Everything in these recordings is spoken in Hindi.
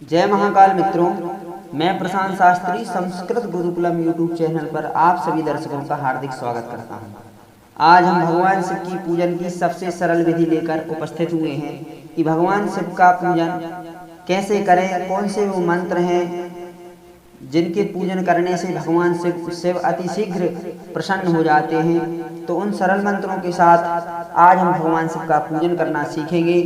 जय महाकाल मित्रों, मैं प्रशांत शास्त्री संस्कृत गुरुकुलम यूट्यूब चैनल पर आप सभी दर्शकों का हार्दिक स्वागत करता हूं। आज हम भगवान शिव की पूजन की सबसे सरल विधि लेकर उपस्थित हुए हैं कि भगवान शिव का पूजन कैसे करें, कौन से वो मंत्र हैं जिनके पूजन करने से भगवान शिव अति शीघ्र प्रसन्न हो जाते हैं। तो उन सरल मंत्रों के साथ आज हम भगवान शिव का पूजन करना सीखेंगे।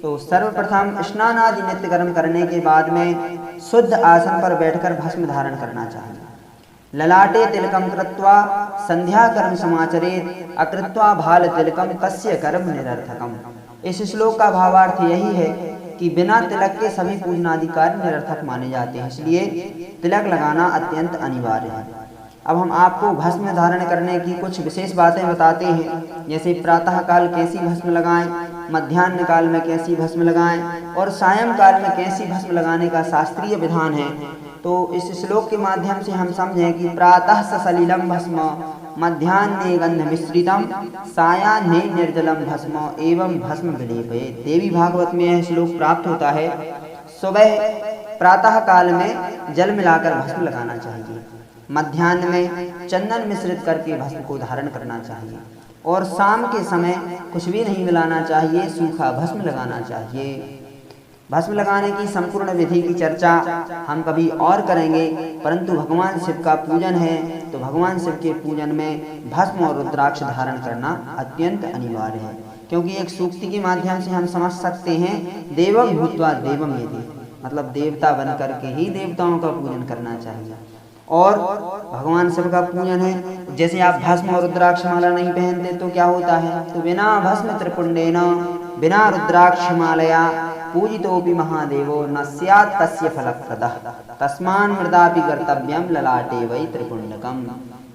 तो सर्वप्रथम स्नान आदि नित्य कर्म करने के बाद में शुद्ध आसन पर बैठकर भस्म धारण करना चाहिए। ललाटे तिलकम कृत्वा संध्या कर्म समाचरेत अकृत्वा भाल तिलकम तस्य कर्म निरर्थकम। इस श्लोक का भावार्थ यही है कि बिना तिलक के सभी पूजनादि कार्य निरर्थक माने जाते हैं, इसलिए तिलक लगाना अत्यंत अनिवार्य है। अब हम आपको भस्म धारण करने की कुछ विशेष बातें बताते हैं, जैसे प्रातः काल कैसी भस्म लगाएं, मध्याह्न काल में कैसी भस्म लगाएं और सायं काल में कैसी भस्म लगाने का शास्त्रीय विधान है। तो इस श्लोक के माध्यम से हम समझें कि प्रातः सलिलम भस्म, मध्याह्ने गंध मिश्रितम, सायाह्ने निर्जलम भस्म एवं भस्म विलेपयेत्। देवी भागवत में यह श्लोक प्राप्त होता है। सुबह प्रातः काल में जल मिलाकर भस्म लगाना चाहिए, मध्याह्न में चंदन मिश्रित करके भस्म को धारण करना चाहिए और शाम के समय कुछ भी नहीं मिलाना चाहिए, सूखा भस्म लगाना चाहिए। भस्म लगाने की संपूर्ण विधि की चर्चा हम कभी और करेंगे, परंतु भगवान शिव का पूजन है तो भगवान शिव के पूजन में भस्म और रुद्राक्ष धारण करना अत्यंत अनिवार्य है, क्योंकि एक सूक्ति के माध्यम से हम समझ सकते हैं देवम भूत्वा देवम यदि, मतलब देवता बन करके ही देवताओं का पूजन करना चाहिए। और भगवान शिव का पूजन है, जैसे आप भस्म और रुद्राक्ष माला नहीं पहनते तो क्या होता है, तो बिना भस्म त्रिपुंडेन बिना रुद्राक्ष मालया पूजितोपि महादेवो न स्यात् तस्य फलप्रदः तस्मान् मृदापि कर्तव्यम ललाटे वै त्रिपुंडकम।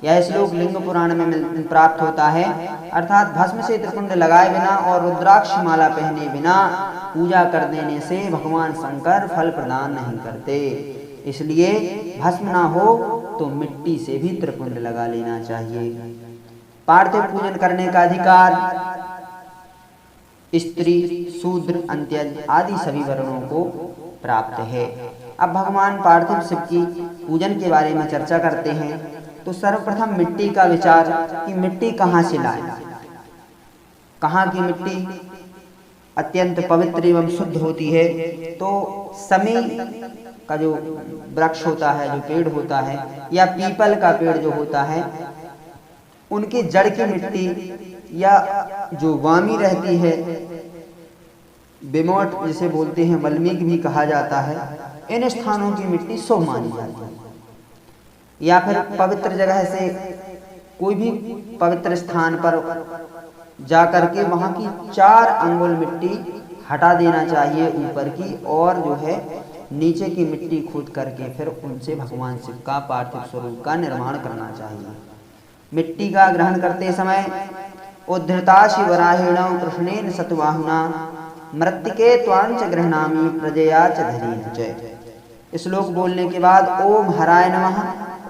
यह श्लोक लिंग पुराण में प्राप्त होता है, अर्थात भस्म से त्रिपुंड लगाए बिना और रुद्राक्ष माला पहने बिना पूजा कर देने से भगवान शंकर फल प्रदान नहीं करते। इसलिए भस्म ना हो तो मिट्टी से भी त्रिपुंड लगा लेना चाहिए। पार्थिव पूजन करने का अधिकार स्त्री, शूद्र, अंत्यज आदि सभी वर्णों को प्राप्त है। अब भगवान पार्थिव शिव की पूजन के बारे में चर्चा करते हैं। तो सर्वप्रथम मिट्टी का विचार कि मिट्टी कहाँ से लाएं। कहाँ की मिट्टी अत्यंत पवित्र एवं शुद्ध होती है, तो समी का जो वृक्ष होता है, जो पेड़ होता है, या पीपल का पेड़ जो होता है, उनकी जड़ की मिट्टी या जो वामी रहती है, बिमोट जिसे बोलते हैं, वल्मीक भी कहा जाता है, इन स्थानों की मिट्टी शुभ मानी जाती है। या फिर पवित्र जगह से कोई भी पवित्र स्थान पर जाकर के वहां की 4 अंगुल मिट्टी हटा देना चाहिए ऊपर की, और जो है नीचे की मिट्टी खोद करके फिर उनसे भगवान शिव का पार्थिव स्वरूप का निर्माण करना चाहिए। मिट्टी का ग्रहण करते समय उद्धृता शिवराहेण कृष्णेन सतवाहुना मृत्तिके त्वांच गृह्णामि प्रजया च धरेण च। श्लोक बोलने के बाद ओम हराय नमः,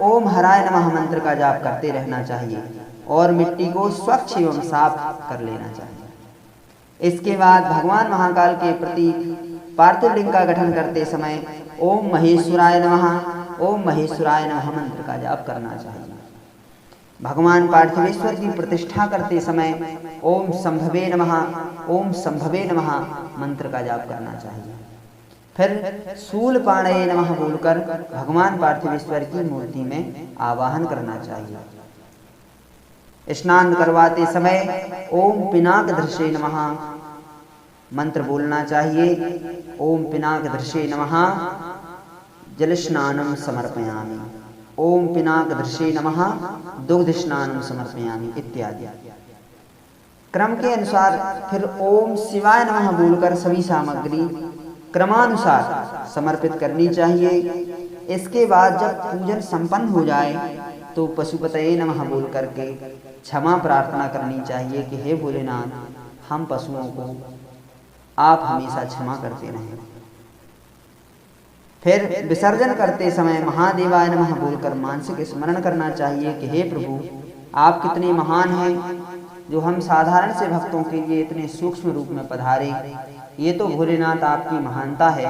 ओम हराय नमः मंत्र का जाप करते रहना चाहिए और मिट्टी को स्वच्छ एवं साफ कर लेना चाहिए। इसके बाद भगवान महाकाल के प्रति पार्थिव लिंग का गठन करते समय ओम महेश्वराय नमः, ओम महेश्वराय नमः मंत्र का जाप करना चाहिए। भगवान पार्थिवेश्वर की प्रतिष्ठा करते समय ओम संभवे नमः, ओम संभवे नमः मंत्र का जाप करना चाहिए। फिर शूल पाणये नमः बोलकर भगवान पार्थिवेश्वर की मूर्ति में आवाहन करना चाहिए। स्नान करवाते समय ओम पिनाक धृषे नमः मंत्र बोलना चाहिए। ओम पिनाक धृषे नमः जल स्नानम समर्पयामि, ओम पिनाक धृषे नमः दुग्ध स्नानम समर्पयामि इत्यादि। क्रम के अनुसार फिर ओम शिवाय नमः बोलकर सभी सामग्री क्रमानुसार समर्पित करनी चाहिए। इसके बाद जब पूजन संपन्न हो जाए तो पशुपतये नमः बोल करके क्षमा प्रार्थना करनी चाहिए कि हे भोलेनाथ, हम पशुओं को आप हमेशा क्षमा करते रहें। फिर विसर्जन करते समय महादेवाय नमः बोलकर मानसिक स्मरण करना चाहिए कि हे प्रभु, आप कितने महान हैं, जो हम साधारण से भक्तों के लिए इतने सूक्ष्म रूप में पधारे ये तो भोलेनाथ आपकी महानता है,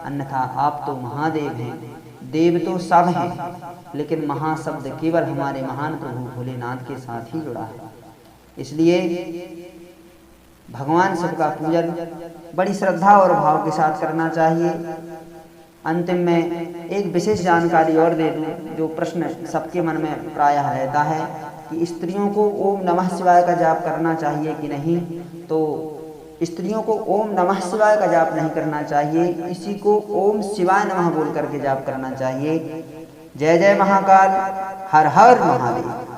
अन्यथा आप तो महादेव हैं। देव तो सब हैं, लेकिन महाशब्द केवल हमारे महान प्रभु भोलेनाथ के साथ ही जुड़ा है। इसलिए भगवान शिव का पूजन बड़ी श्रद्धा और भाव के साथ करना चाहिए। अंतिम में एक विशेष जानकारी और दे दूं, जो प्रश्न सबके मन में प्रायः रहता है कि स्त्रियों को ओम नमः शिवाय का जाप करना चाहिए कि नहीं। तो स्त्रियों को ओम नमः शिवाय का जाप नहीं करना चाहिए, इसी को ओम शिवाय नमः बोल करके जाप करना चाहिए। जय जय महाकाल, हर हर महादेव।